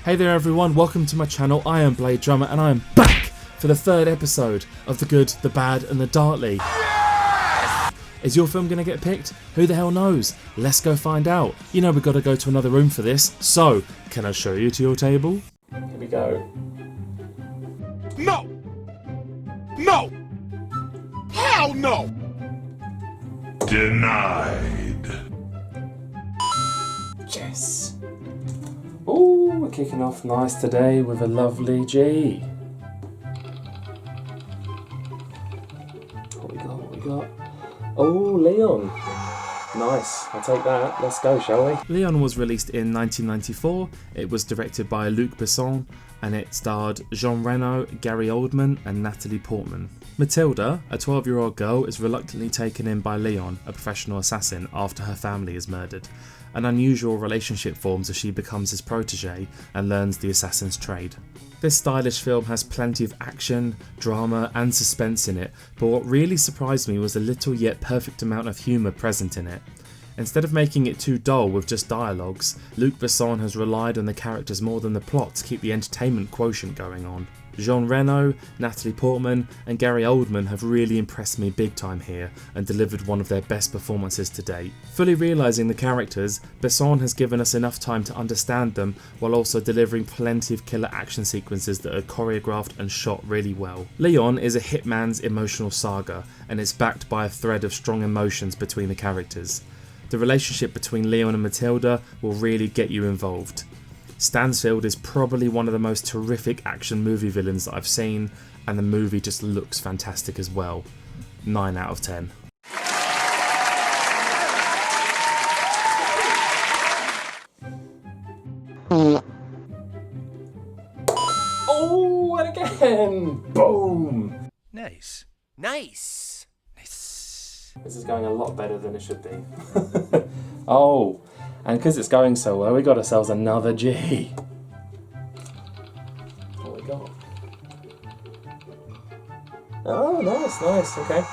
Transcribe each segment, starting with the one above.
Hey there everyone, welcome to my channel. I am Blade Drummer and I am back for the third episode of The Good, The Bad and The Darkly. Yes! Is your film going to get picked? Who the hell knows? Let's go find out. You know we've got to go to another room for this, so can I show you to your table? Here we go. No! No! Hell no! Denied. Yes. Ooh, we're kicking off nice today with a lovely G. What we got? Oh, Leon. Nice, I'll take that. Let's go, shall we? Leon was released in 1994. It was directed by Luc Besson and it starred Jean Reno, Gary Oldman and Natalie Portman. Matilda, a 12-year-old girl, is reluctantly taken in by Leon, a professional assassin, after her family is murdered. An unusual relationship forms as she becomes his protege and learns the assassin's trade. This stylish film has plenty of action, drama and suspense in it, but what really surprised me was the little yet perfect amount of humour present in it. Instead of making it too dull with just dialogues, Luc Besson has relied on the characters more than the plot to keep the entertainment quotient going on. Jean Reno, Natalie Portman and Gary Oldman have really impressed me big time here and delivered one of their best performances to date. Fully realising the characters, Besson has given us enough time to understand them while also delivering plenty of killer action sequences that are choreographed and shot really well. Leon is a hitman's emotional saga and is backed by a thread of strong emotions between the characters. The relationship between Leon and Matilda will really get you involved. Stansfield is probably one of the most terrific action movie villains that I've seen, and the movie just looks fantastic as well. 9 out of 10. Oh, and again! Boom! Nice. Nice. Nice. This is going a lot better than it should be. Oh, and because it's going so well, we got ourselves another G. What we got? Oh, nice, okay.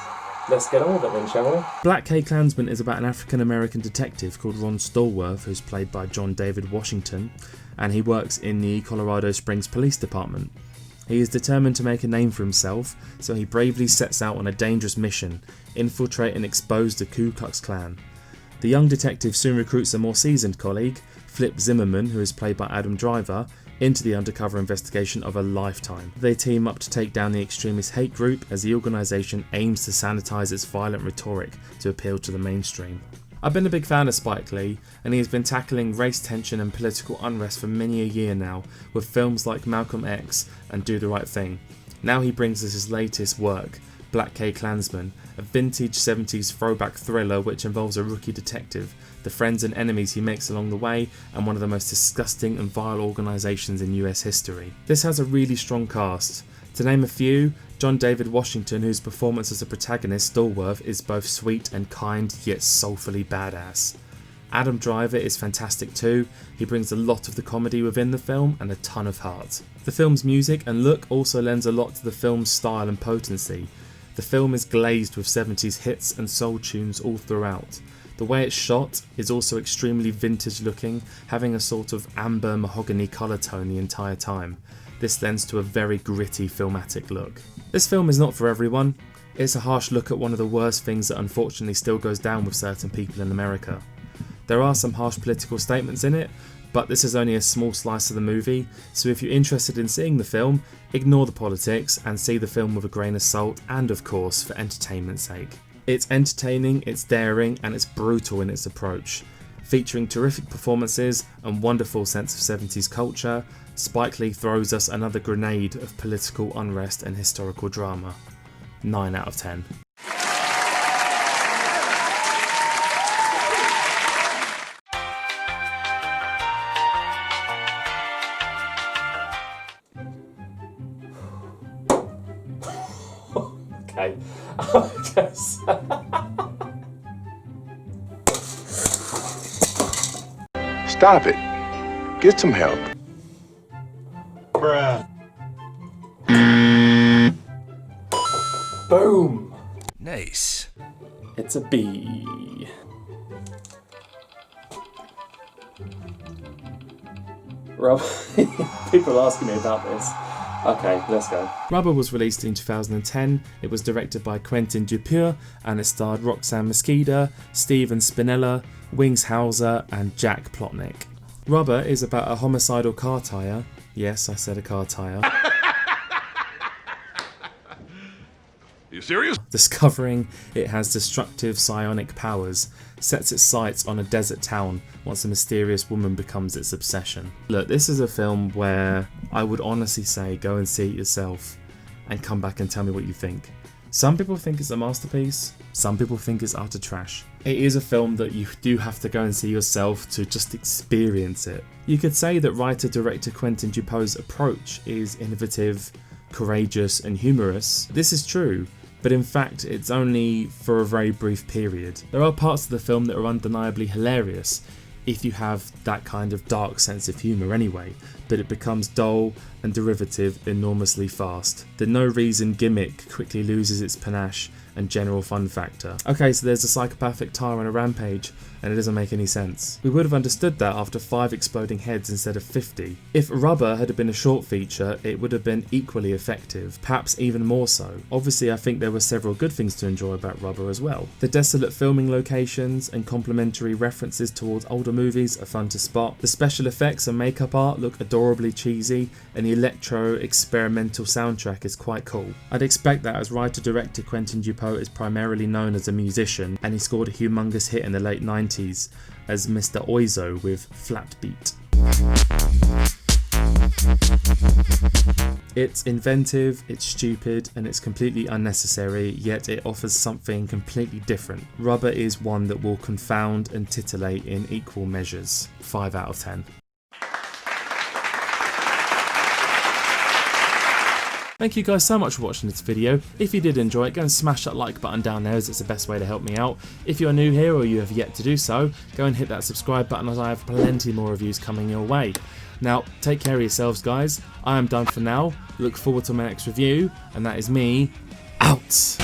Let's get on with it then, shall we? Black K Klansmen is about an African-American detective called Ron Stallworth, who's played by John David Washington, and he works in the Colorado Springs Police Department. He is determined to make a name for himself, so he bravely sets out on a dangerous mission, infiltrate and expose the Ku Klux Klan. The young detective soon recruits a more seasoned colleague, Flip Zimmerman, who is played by Adam Driver, into the undercover investigation of a lifetime. They team up to take down the extremist hate group as the organisation aims to sanitise its violent rhetoric to appeal to the mainstream. I've been a big fan of Spike Lee, and he has been tackling race tension and political unrest for many a year now, with films like Malcolm X and Do the Right Thing. Now he brings us his latest work, Black K Klansmen, a vintage 70s throwback thriller which involves a rookie detective, the friends and enemies he makes along the way, and one of the most disgusting and vile organisations in US history. This has a really strong cast. To name a few, John David Washington, whose performance as a protagonist, Stallworth, is both sweet and kind yet soulfully badass. Adam Driver is fantastic too. He brings a lot of the comedy within the film and a ton of heart. The film's music and look also lends a lot to the film's style and potency. The film is glazed with 70s hits and soul tunes all throughout. The way it's shot is also extremely vintage looking, having a sort of amber mahogany colour tone the entire time. This lends to a very gritty filmatic look. This film is not for everyone. It's a harsh look at one of the worst things that unfortunately still goes down with certain people in America. There are some harsh political statements in it, but this is only a small slice of the movie, so if you're interested in seeing the film, ignore the politics and see the film with a grain of salt and of course for entertainment's sake. It's entertaining, it's daring and it's brutal in its approach. Featuring terrific performances and wonderful sense of 70s culture, Spike Lee throws us another grenade of political unrest and historical drama. 9 out of 10. Okay, Stop it. Get some help. Bruh. Boom! Nice. It's a B. People are asking me about this. Okay, let's go. Rubber was released in 2010. It was directed by Quentin Dupieux and it starred Roxanne Mesquida, Steven Spinella, Wings Hauser and Jack Plotnick. Rubber is about a homicidal car tyre. Yes, I said a car tyre. You serious? Discovering it has destructive psionic powers, sets its sights on a desert town once a mysterious woman becomes its obsession. Look, this is a film where I would honestly say go and see it yourself and come back and tell me what you think. Some people think it's a masterpiece, some people think it's utter trash. It is a film that you do have to go and see yourself to just experience it. You could say that writer-director Quentin Dupieux's approach is innovative, courageous and humorous. This is true, but in fact it's only for a very brief period. There are parts of the film that are undeniably hilarious if you have that kind of dark sense of humour anyway, but it becomes dull and derivative enormously fast. The no reason gimmick quickly loses its panache and general fun factor. Okay, so there's a psychopathic tyre on a rampage and it doesn't make any sense. We would have understood that after 5 exploding heads instead of 50. If Rubber had been a short feature, it would have been equally effective, perhaps even more so. Obviously, I think there were several good things to enjoy about Rubber as well. The desolate filming locations and complimentary references towards older movies are fun to spot. The special effects and makeup art look adorably cheesy and the electro experimental soundtrack is quite cool. I'd expect that as writer-director Quentin Dupieux is primarily known as a musician and he scored a humongous hit in the late 90s as Mr. Oizo with Flat Beat. It's inventive, it's stupid and it's completely unnecessary, yet it offers something completely different. Rubber is one that will confound and titillate in equal measures. 5 out of 10. Thank you guys so much for watching this video. If you did enjoy it, go and smash that like button down there as it's the best way to help me out. If you're new here or you have yet to do so, go and hit that subscribe button as I have plenty more reviews coming your way. Now, take care of yourselves guys. I am done for now. Look forward to my next review and that is me out.